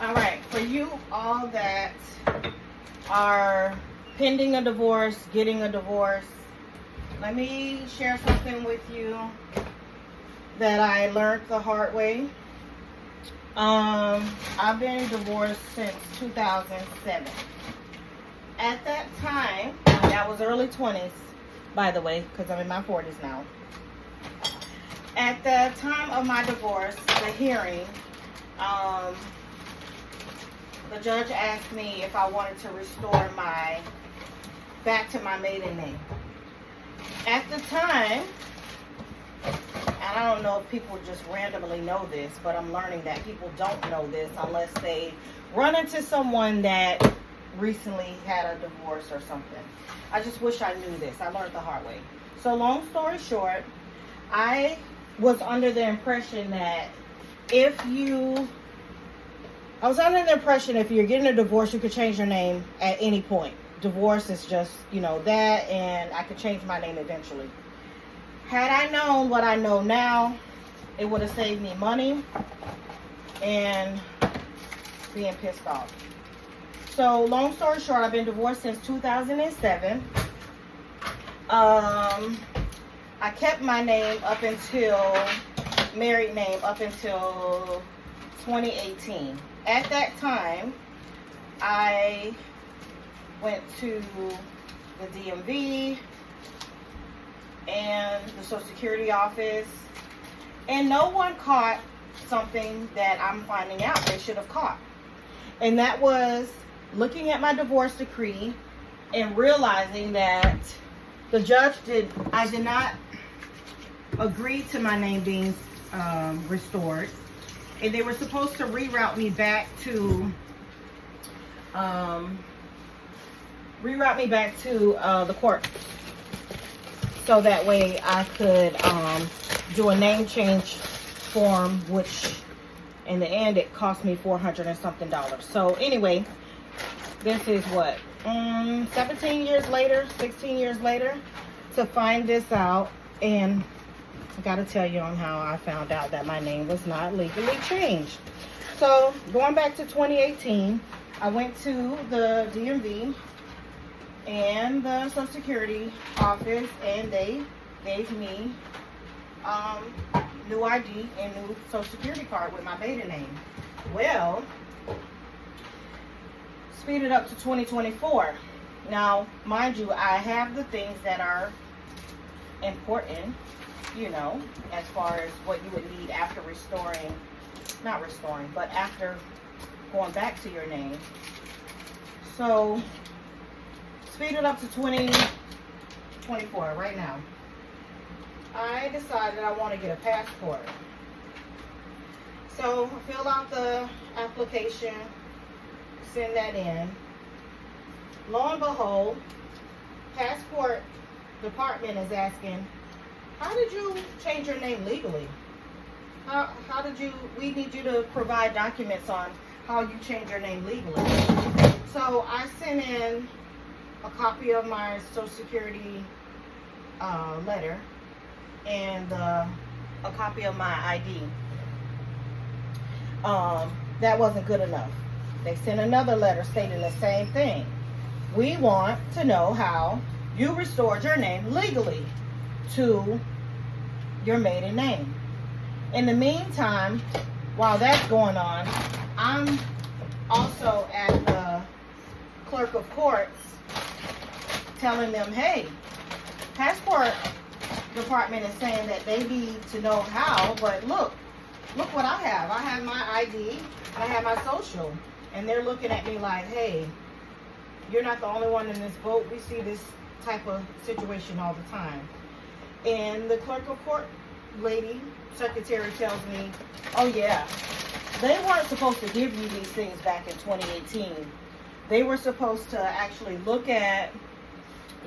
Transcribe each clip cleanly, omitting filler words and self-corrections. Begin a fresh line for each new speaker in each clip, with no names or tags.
All right, for you all that are pending a divorce, getting a divorce, let me share something with you that I learned the hard way. I've been divorced since 2007. At that time, that was early 20s, by the way, because I'm in my 40s now. At the time of my divorce, the hearing, the judge asked me if I wanted to restore back to my maiden name. At the time, and I don't know if people just randomly know this, but I'm learning that people don't know this unless they run into someone that recently had a divorce or something. I just wish I knew this. I learned the hard way. So long story short, I was under the impression that if you're getting a divorce, you could change your name at any point. Divorce is just, that, and I could change my name eventually. Had I known what I know now, it would have saved me money and being pissed off. So, long story short, I've been divorced since 2007. I kept my married name up until 2018. At that time, I went to the DMV and the Social Security office, and no one caught something that I'm finding out they should have caught. And that was looking at my divorce decree and realizing that I did not agree to my name being restored. And they were supposed to reroute me back to the court, so that way I could do a name change form, which in the end it cost me $400 and something. So anyway, this is what 16 years later to find this out, and I gotta tell you on how I found out that my name was not legally changed. So going back to 2018, I went to the DMV and the Social Security office, and they gave me new ID and new Social Security card with my maiden name. Well, speed it up to 2024. Now, mind you, I have the things that are important, as far as what you would need after after going back to your name. So, speed it up to 2024 right now. I decided I want to get a passport. So, I filled out the application, send that in. Lo and behold, passport department is asking, how did you change your name legally? We need you to provide documents on how you change your name legally. So I sent in a copy of my Social Security letter and a copy of my ID. That wasn't good enough. They sent another letter stating the same thing. We want to know how you restored your name legally to your maiden name. In the meantime, while that's going on, I'm also at the clerk of courts telling them, hey, passport department is saying that they need to know how, but look what I have. I have my ID, I have my social, and they're looking at me like, hey, you're not the only one in this boat. We see this type of situation all the time. And the clerk of court secretary tells me, oh yeah, they weren't supposed to give you these things back in 2018. They were supposed to actually look at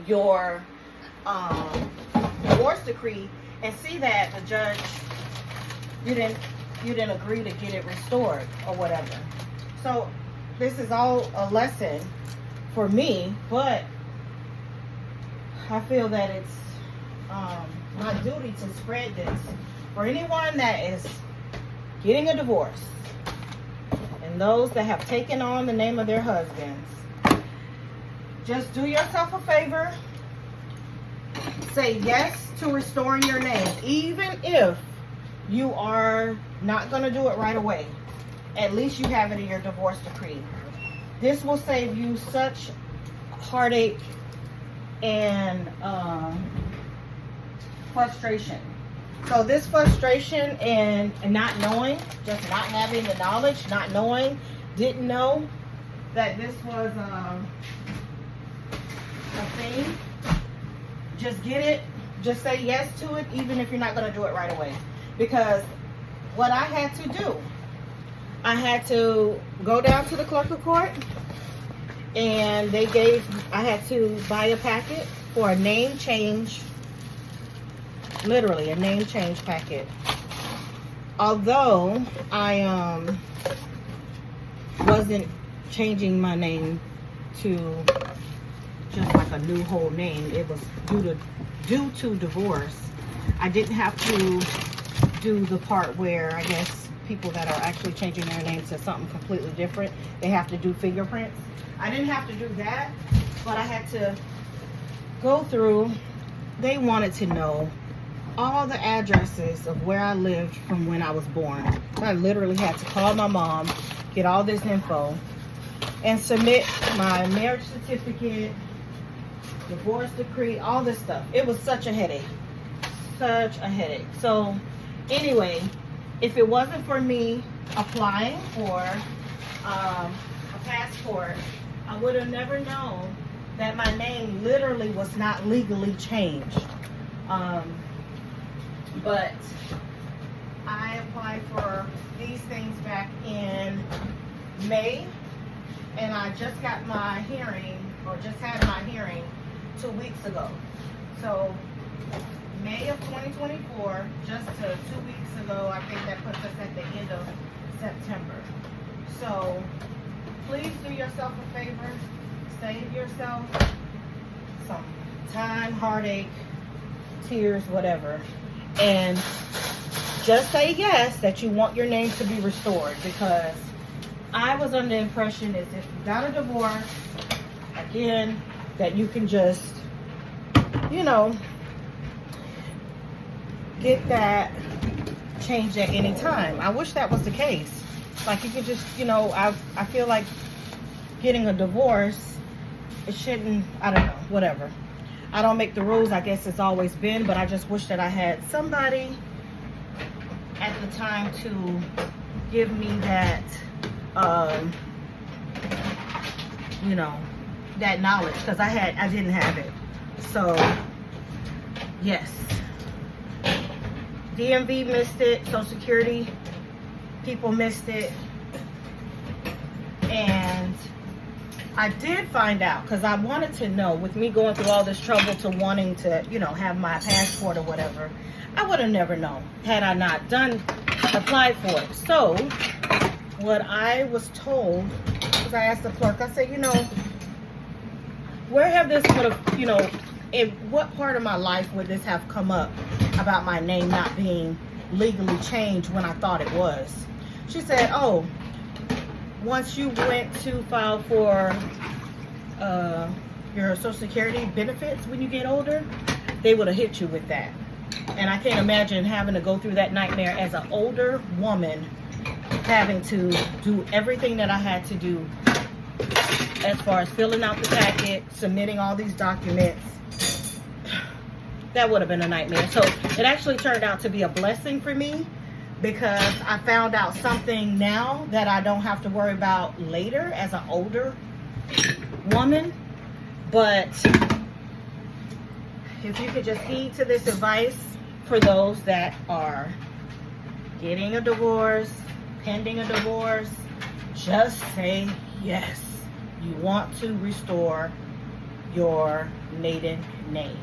your divorce decree and see that the judge, you didn't agree to get it restored or whatever. So this is all a lesson for me, but I feel that it's my duty to spread this for anyone that is getting a divorce and and those that have taken on the name of their husbands, just do yourself a favor. Say yes to restoring your name, even if you are not going to do it right away. At least you have it in your divorce decree. This will save you such heartache and frustration. So this frustration and not knowing, just not having the knowledge, not knowing, didn't know that this was a thing. Just get it. Just say yes to it, even if you're not going to do it right away. Because what I had to do, I had to go down to the clerk of court, and I had to buy a packet for a name change. Literally a name change packet. Although I wasn't changing my name to just like a new whole name, it was due to divorce. I didn't have to do the part where I guess people that are actually changing their name to something completely different, they have to do fingerprints. I didn't have to do that, but I had to go through. They wanted to know all the addresses of where I lived from when I was born. So I literally had to call my mom, get all this info, and submit my marriage certificate, divorce decree, all this stuff. It was such a headache. Such a headache. So anyway, if it wasn't for me applying for a passport, I would have never known that my name literally was not legally changed. But I applied for these things back in May, and I just got my hearing, or just had my hearing 2 weeks ago. So May of 2024, just to 2 weeks ago, I think that puts us at the end of September. So please do yourself a favor, save yourself some time, heartache, tears, whatever, and just say yes that you want your name to be restored, because I was under the impression is if you got a divorce, again, that you can just, get that changed at any time. I wish that was the case. Like you could just, I feel like getting a divorce, it shouldn't, I don't know, whatever. I don't make the rules, I guess it's always been, but I just wish that I had somebody at the time to give me that, that knowledge, because I didn't have it. So, yes. DMV missed it, Social Security people missed it, and I did find out, because I wanted to know, with me going through all this trouble to wanting to, have my passport or whatever, I would have never known had I not applied for it. So, what I was told, because I asked the clerk, I said, where have this would have, in what part of my life would this have come up about my name not being legally changed when I thought it was? She said, oh, once you went to file for your Social Security benefits when you get older, they would have hit you with that. And I can't imagine having to go through that nightmare as an older woman, having to do everything that I had to do as far as filling out the packet, submitting all these documents. That would have been a nightmare. So it actually turned out to be a blessing for me, because I found out something now that I don't have to worry about later as an older woman. But if you could just heed to this advice for those that are getting a divorce, pending a divorce, just say yes. You want to restore your maiden name.